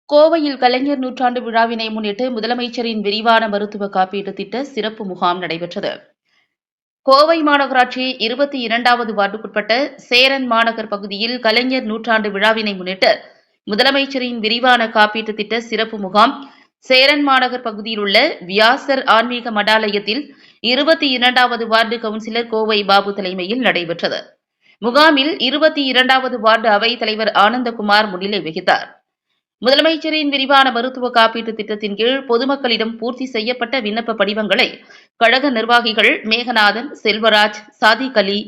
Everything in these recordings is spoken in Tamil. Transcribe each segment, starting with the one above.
கோவையில் கலைஞர் நூற்றாண்டு விழாவினை முன்னிட்டு முதலமைச்சரின் விரிவான மருத்துவ காப்பீட்டு திட்ட சிறப்பு முகாம் நடைபெற்றது. கோவை மாநகராட்சி 22வது வார்டுக்குட்பட்ட சேரன் மாநகர் பகுதியில் கலைஞர் நூற்றாண்டு விழாவினை முன்னிட்டு முதலமைச்சரின் விரிவான காப்பீட்டு திட்ட சிறப்பு முகாம் சேரன் மாநகர் பகுதியில் உள்ள வியாசர் ஆன்மீக மடாலயத்தில் 22வது வார்டு கவுன்சிலர் கோவை பாபு தலைமையில் நடைபெற்றது. முகாமில் 22வது வார்டு அவைத் தலைவர் ஆனந்தகுமார் முன்னிலை வகித்தார். முதலமைச்சரின் விரிவான மருத்துவ காப்பீட்டு திட்டத்தின் கீழ் பொதுமக்களிடம் பூர்த்தி செய்யப்பட்ட விண்ணப்ப படிவங்களை கழக நிர்வாகிகள் மேகநாதன், செல்வராஜ், சாதிக் அலி,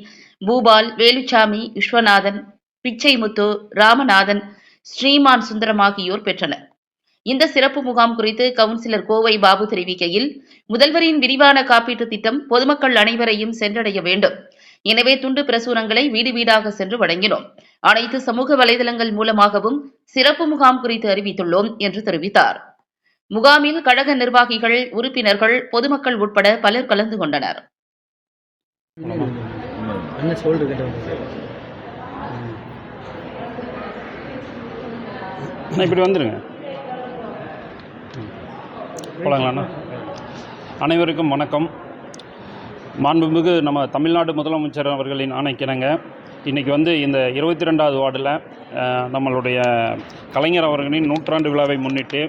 பூபால், வேலுச்சாமி, விஸ்வநாதன், பிச்சைமுத்து, ராமநாதன், ஸ்ரீமான் சுந்தரம் ஆகியோர் பெற்றனர். இந்த சிறப்பு முகாம் குறித்து கவுன்சிலர் கோவை பாபு தெரிவிக்கையில், முதல்வரின் விரிவான காப்பீட்டு திட்டம் பொதுமக்கள் அனைவரையும் சென்றடைய வேண்டும். எனவே துண்டு பிரசுரங்களை வீடு வீடாக சென்று வழங்கினோம். அனைத்து சமூக வலைதளங்கள் மூலமாகவும் சிறப்பு முகாம் குறித்து அறிவித்துள்ளோம் என்று தெரிவித்தார். முகாமில் கழக நிர்வாகிகள், உறுப்பினர்கள், பொதுமக்கள் உட்பட பலர் கலந்து கொண்டனர். இப்படி வந்துருங்க. போலாங்களாண்ணா. அனைவருக்கும் வணக்கம். மாண்புமிகு நம்ம தமிழ்நாடு முதலமைச்சர் அவர்களின் ஆணைக்கிணங்க இன்றைக்கி இந்த 22வது வார்டில் நம்மளுடைய கலைஞர் அவர்களின் நூற்றாண்டு விழாவை முன்னிட்டு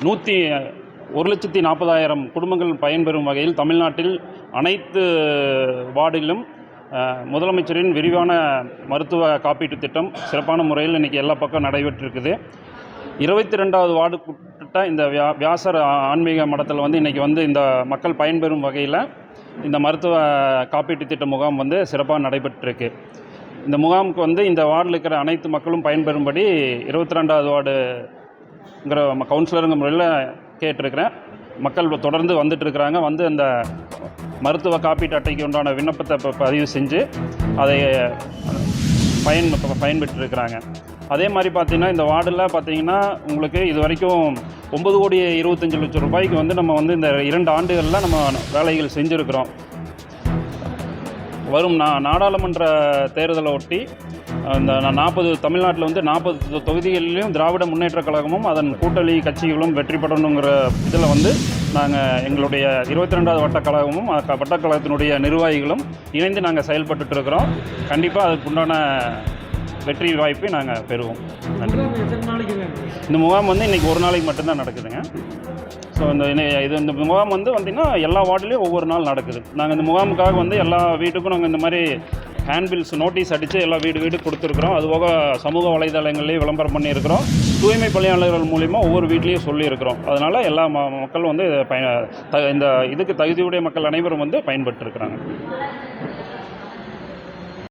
1,40,000 குடும்பங்கள் பயன்பெறும் வகையில் தமிழ்நாட்டில் அனைத்து வார்டிலும் முதலமைச்சரின் விரிவான மருத்துவ காப்பீட்டு திட்டம் சிறப்பான முறையில் இன்றைக்கி எல்லா பக்கம் நடைபெற்றிருக்குது. 22வது வார்டுக்குட்பட்ட இந்த வியாசர் ஆன்மீக மடத்தில் இன்றைக்கி இந்த மக்கள் பயன்பெறும் வகையில் இந்த மருத்துவ காப்பீட்டு திட்ட முகாம் சிறப்பாக நடைபெற்றிருக்கு. இந்த முகாமுக்கு இந்த வார்டில் இருக்கிற அனைத்து மக்களும் பயன்பெறும்படி 22வது வார்டுங்கிற கவுன்சிலருங்கிற முறையில் கேட்டிருக்கிறேன். மக்கள் தொடர்ந்து வந்துட்டுருக்குறாங்க. அந்த மருத்துவ காப்பீட்டு அட்டைக்கு உண்டான விண்ணப்பத்தை பதிவு செஞ்சு அதை பயன்பெற்றிருக்கிறாங்க. அதே மாதிரி பார்த்திங்கன்னா இந்த வார்டில் பார்த்திங்கன்னா உங்களுக்கு இது வரைக்கும் 9,25,00,000 ரூபாய்க்கு நம்ம இந்த 2 ஆண்டுகளில் நம்ம வேலைகள் செஞ்சுருக்கிறோம். வரும் நாடாளுமன்ற தேர்தலை ஒட்டி இந்த 40 தமிழ்நாட்டில் 40 தொகுதிகளிலும் திராவிட முன்னேற்றக் கழகமும் அதன் கூட்டணி கட்சிகளும் வெற்றி பெறணுங்கிற இதில் நாங்கள் எங்களுடைய 22வது வட்டக்கழகமும் வட்டக்கழகத்தினுடைய நிர்வாகிகளும் இணைந்து நாங்கள் செயல்பட்டுருக்கிறோம். கண்டிப்பாக அதுக்குண்டான வெற்றி வாய்ப்பை நாங்கள் பெறுவோம். நன்றி. இந்த முகாம் இன்றைக்கி ஒரு நாளைக்கு மட்டும்தான் நடக்குதுங்க. ஸோ இந்த முகாம் பார்த்திங்கன்னா எல்லா வார்டிலையும் ஒவ்வொரு நாள் நடக்குது. நாங்கள் இந்த முகாமுக்காக எல்லா வீட்டுக்கும் நாங்கள் இந்த மாதிரி ஹேண்ட்பில்ஸ் நோட்டீஸ் அடித்து எல்லா வீடு கொடுத்துருக்குறோம். அதுபோக சமூக வலைதளங்கள்லேயும் விளம்பரம் பண்ணியிருக்கிறோம். தூய்மை பணியாளர்கள் மூலிமா ஒவ்வொரு வீட்லேயும் சொல்லியிருக்கிறோம். அதனால் எல்லா மக்கள் இந்த இதுக்கு தகுதியுடைய மக்கள் அனைவரும் பயன்பட்டுருக்கிறாங்க.